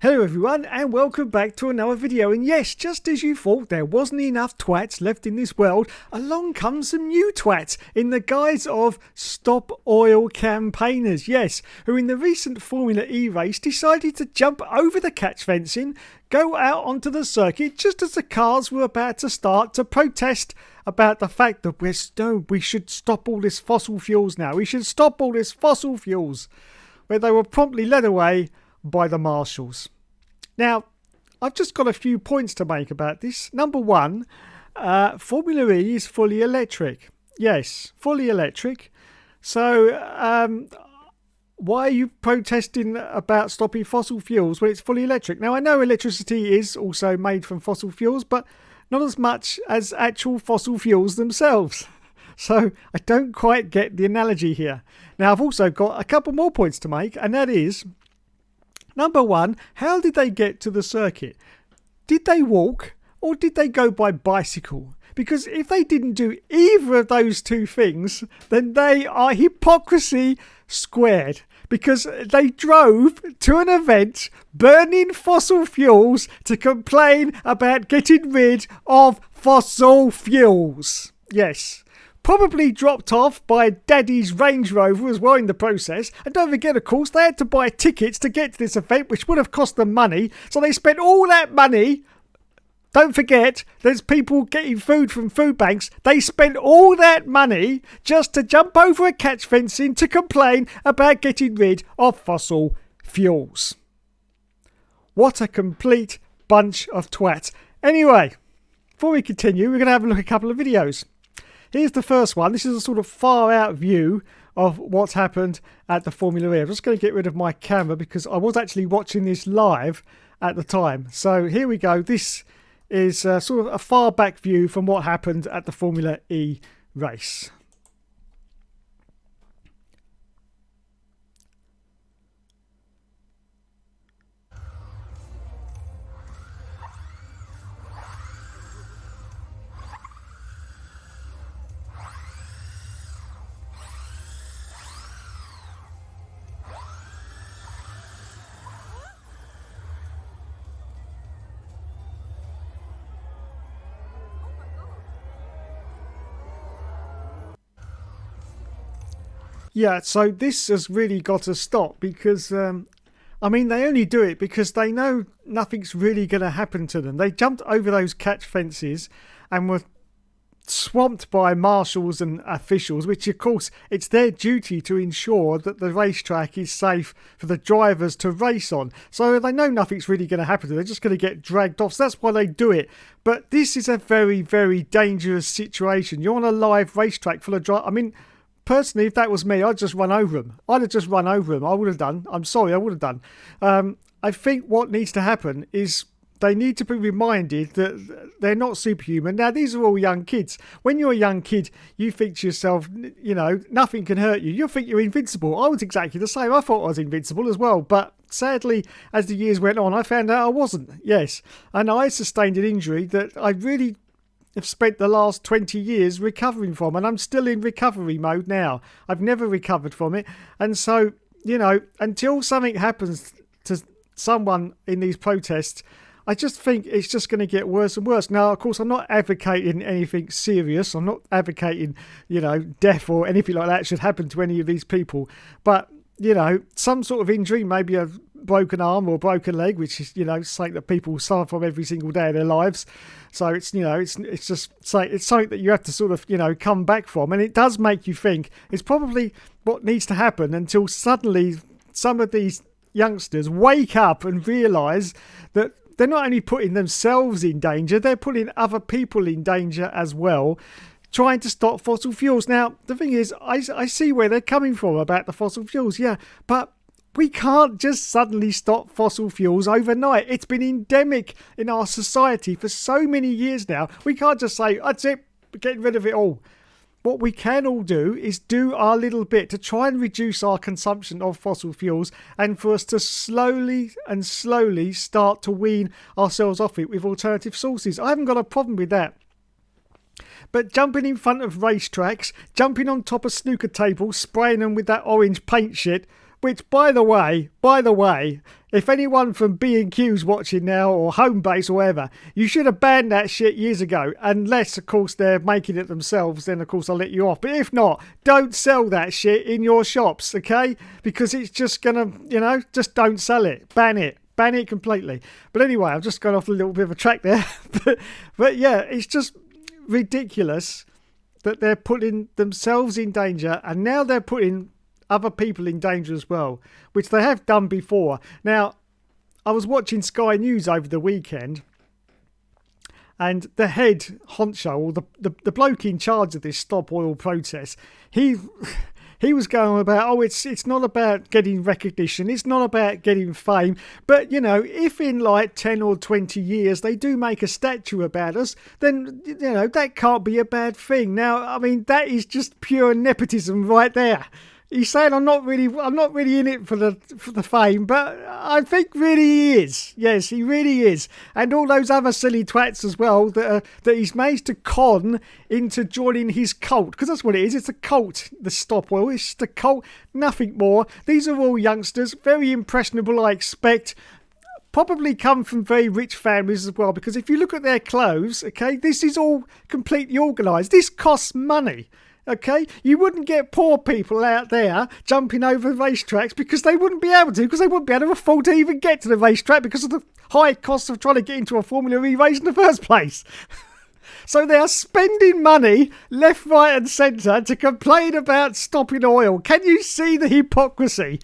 Hello everyone and welcome back to another video, and yes, just as you thought there wasn't enough twats left in this world, along comes some new twats in the guise of Stop Oil campaigners, yes, who in the recent Formula E race decided to jump over the catch fencing, go out onto the circuit just as the cars were about to start to protest about the fact that we should stop all this fossil fuels now, we should stop all this fossil fuels, where they were promptly led away by the marshals. Now, I've just got a few points to make about this. Number one, Formula E is fully electric. Yes, fully electric. So, why are you protesting about stopping fossil fuels when it's fully electric? Now, I know electricity is also made from fossil fuels, but not as much as actual fossil fuels themselves. So, I don't quite get the analogy here. Now, I've also got a couple more points to make, and that is, number one, how did they get to the circuit? Did they walk or did they go by bicycle? Because if they didn't do either of those two things, then they are hypocrisy squared. Because they drove to an event burning fossil fuels to complain about getting rid of fossil fuels. Yes. Probably dropped off by Daddy's Range Rover as well in the process. And don't forget, of course, they had to buy tickets to get to this event, which would have cost them money. So they spent all that money. Don't forget, there's people getting food from food banks. They spent all that money just to jump over a catch fencing to complain about getting rid of fossil fuels. What a complete bunch of twats. Anyway, before we continue, we're going to have a look at a couple of videos. Here's the first one. This is a sort of far out view of what's happened at the Formula E. I'm just going to get rid of my camera because I was actually watching this live at the time. So here we go. This is sort of a far back view from what happened at the Formula E race. Yeah, so this has really got to stop because, I mean, they only do it because they know nothing's really going to happen to them. They jumped over those catch fences and were swamped by marshals and officials, which, of course, it's their duty to ensure that the racetrack is safe for the drivers to race on. So they know nothing's really going to happen to them. They're just going to get dragged off. So that's why they do it. But this is a very, very dangerous situation. You're on a live racetrack full of drivers. I mean, personally, if that was me, I'd just run over him. I'd have just run over him. I would have done. I'm sorry, I would have done. I think what needs to happen is they need to be reminded that they're not superhuman. Now, these are all young kids. When you're a young kid, you think to yourself, you know, nothing can hurt you. You think you're invincible. I was exactly the same. I thought I was invincible as well. But sadly, as the years went on, I found out I wasn't. Yes. And I sustained an injury that I really have spent the last 20 years recovering from, and I'm still in recovery mode now. I've never recovered from it, and so, you know, until something happens to someone in these protests, I just think it's just going to get worse and worse. Now, of course, I'm not advocating anything serious. I'm not advocating, you know, death or anything like that should happen to any of these people, but, you know, some sort of injury, maybe a broken arm or broken leg, which is, you know, something that people suffer from every single day of their lives. So it's, you know, it's just it's something that you have to sort of, you know, come back from, and it does make you think it's probably what needs to happen until suddenly some of these youngsters wake up and realise that they're not only putting themselves in danger, they're putting other people in danger as well, trying to stop fossil fuels. Now, the thing is, I see where they're coming from about the fossil fuels, yeah, but we can't just suddenly stop fossil fuels overnight. It's been endemic in our society for so many years now. We can't just say, that's it, we're getting rid of it all. What we can all do is do our little bit to try and reduce our consumption of fossil fuels, and for us to slowly start to wean ourselves off it with alternative sources. I haven't got a problem with that. But jumping in front of racetracks, jumping on top of snooker tables, spraying them with that orange paint shit, Which, by the way, if anyone from B&Q's watching now, or Homebase or whatever, you should have banned that shit years ago. Unless, of course, they're making it themselves, then, of course, I'll let you off. But if not, don't sell that shit in your shops, okay? Because it's just going to, just don't sell it. Ban it. Ban it completely. But anyway, I've just gone off a little bit of a track there. but yeah, it's just ridiculous that they're putting themselves in danger, and now they're putting other people in danger as well, which they have done before. Now, I was watching Sky News over the weekend, and the head honcho, or the bloke in charge of this stop oil protest, he was going on about, it's not about getting recognition, it's not about getting fame, but, if in like 10 or 20 years they do make a statue about us, then, that can't be a bad thing. Now, I mean, that is just pure nepotism right there. He's saying I'm not really in it for the fame, but I think really he is. Yes, he really is. And all those other silly twats as well that he's managed to con into joining his cult, because that's what it is. It's a cult. The Stop Oil, it's just a cult, nothing more. These are all youngsters, very impressionable, I expect. Probably come from very rich families as well, because if you look at their clothes, okay, this is all completely organised. This costs money. Okay, you wouldn't get poor people out there jumping over racetracks because they wouldn't be able to, because they wouldn't be able to afford to even get to the racetrack because of the high cost of trying to get into a Formula E race in the first place. So they are spending money left, right and centre to complain about stopping oil. Can you see the hypocrisy?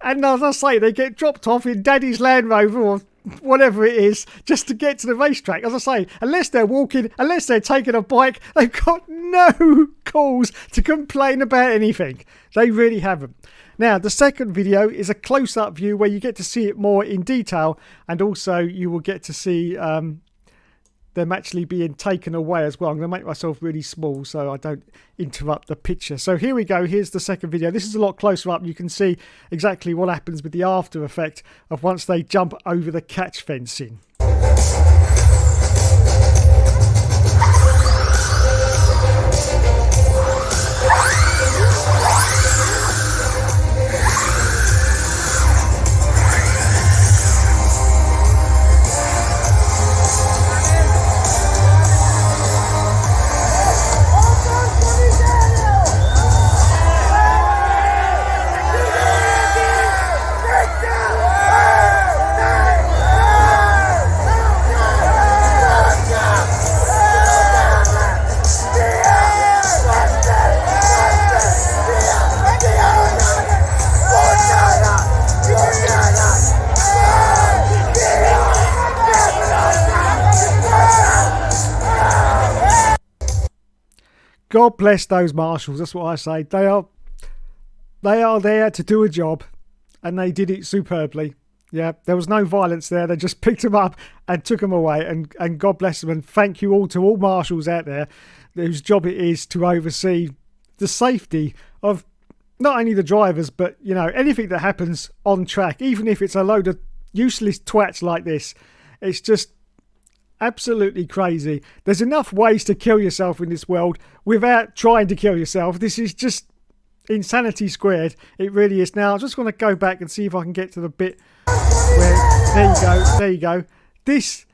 And as I say, they get dropped off in Daddy's Land Rover or whatever it is, just to get to the racetrack. As I say, unless they're walking, unless they're taking a bike, they've got no cause to complain about anything. They really haven't. Now, the second video is a close-up view where you get to see it more in detail, and also you will get to see them actually being taken away as well. I'm going to make myself really small so I don't interrupt the picture. So here we go. Here's the second video. This is a lot closer up. You can see exactly what happens with the after effect of once they jump over the catch fencing. God bless those marshals. That's what I say. They are there to do a job, and they did it superbly. Yeah, there was no violence there. They just picked them up and took them away, and God bless them. And thank you all to all marshals out there whose job it is to oversee the safety of not only the drivers, but anything that happens on track, even if it's a load of useless twats like this. It's just absolutely crazy. There's enough ways to kill yourself in this world without trying to kill yourself. This is just insanity squared. It really is. Now I just want to go back and see if I can get to the bit where there you go. This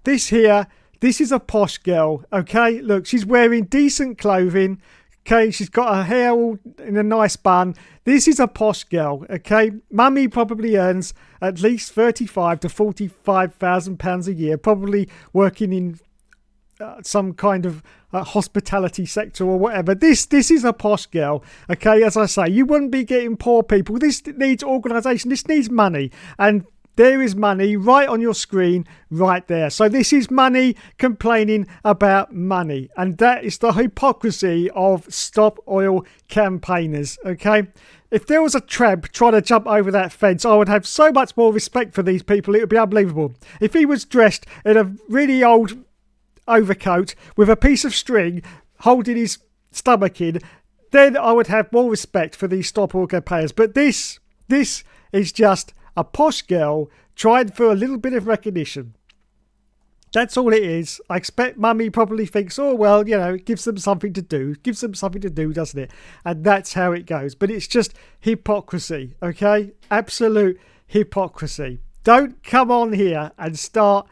here, this is a posh girl. Okay, look, she's wearing decent clothing. Okay, she's got her hair all in a nice bun. This is a posh girl. Okay, mummy probably earns at least £35,000 to £45,000 a year, probably working in some kind of hospitality sector or whatever. This is a posh girl. Okay, as I say, you wouldn't be getting poor people. This needs organisation. This needs money, and there is money right on your screen right there. So this is money complaining about money. And that is the hypocrisy of Stop Oil campaigners. Okay. If there was a tramp trying to jump over that fence, I would have so much more respect for these people. It would be unbelievable. If he was dressed in a really old overcoat with a piece of string holding his stomach in, then I would have more respect for these Stop Oil campaigners. But this is just a posh girl trying for a little bit of recognition. That's all it is. I expect Mummy probably thinks, oh, well, you know, it gives them something to do. Gives them something to do, doesn't it? And that's how it goes. But it's just hypocrisy, okay? Absolute hypocrisy. Don't come on here and start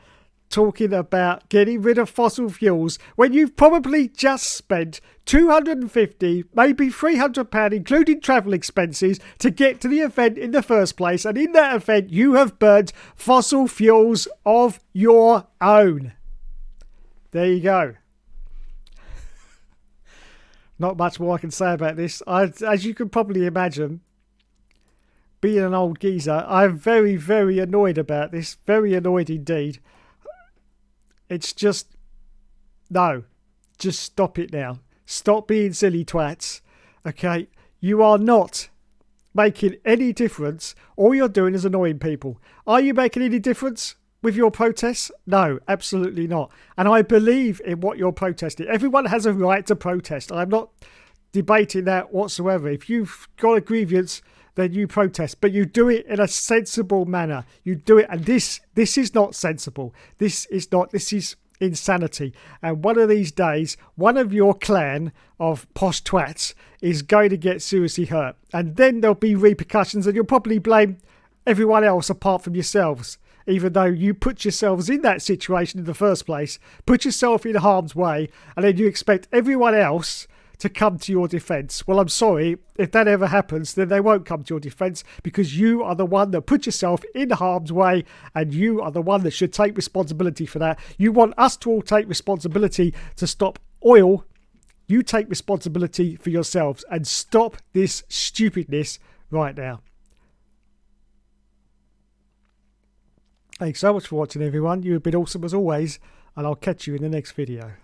talking about getting rid of fossil fuels when you've probably just spent £250, maybe £300, including travel expenses, to get to the event in the first place. And in that event, you have burnt fossil fuels of your own. There you go. Not much more I can say about this. As you can probably imagine, being an old geezer, I'm very, very annoyed about this. Very annoyed indeed. It's just, no, just stop it now. Stop being silly twats, okay? You are not making any difference. All you're doing is annoying people. Are you making any difference with your protests? No, absolutely not. And I believe in what you're protesting. Everyone has a right to protest. I'm not debating that whatsoever. If you've got a grievance, then you protest, but you do it in a sensible manner. You do it, and this is not sensible. This is insanity. And one of these days, one of your clan of posh twats is going to get seriously hurt, and then there'll be repercussions, and you'll probably blame everyone else apart from yourselves, even though you put yourselves in that situation in the first place, put yourself in harm's way, and then you expect everyone else to come to your defence. Well, I'm sorry, if that ever happens, then they won't come to your defence, because you are the one that put yourself in harm's way, and you are the one that should take responsibility for that. You want us to all take responsibility to stop oil. You take responsibility for yourselves and stop this stupidness right now. Thanks so much for watching, everyone. You have been awesome as always, and I'll catch you in the next video.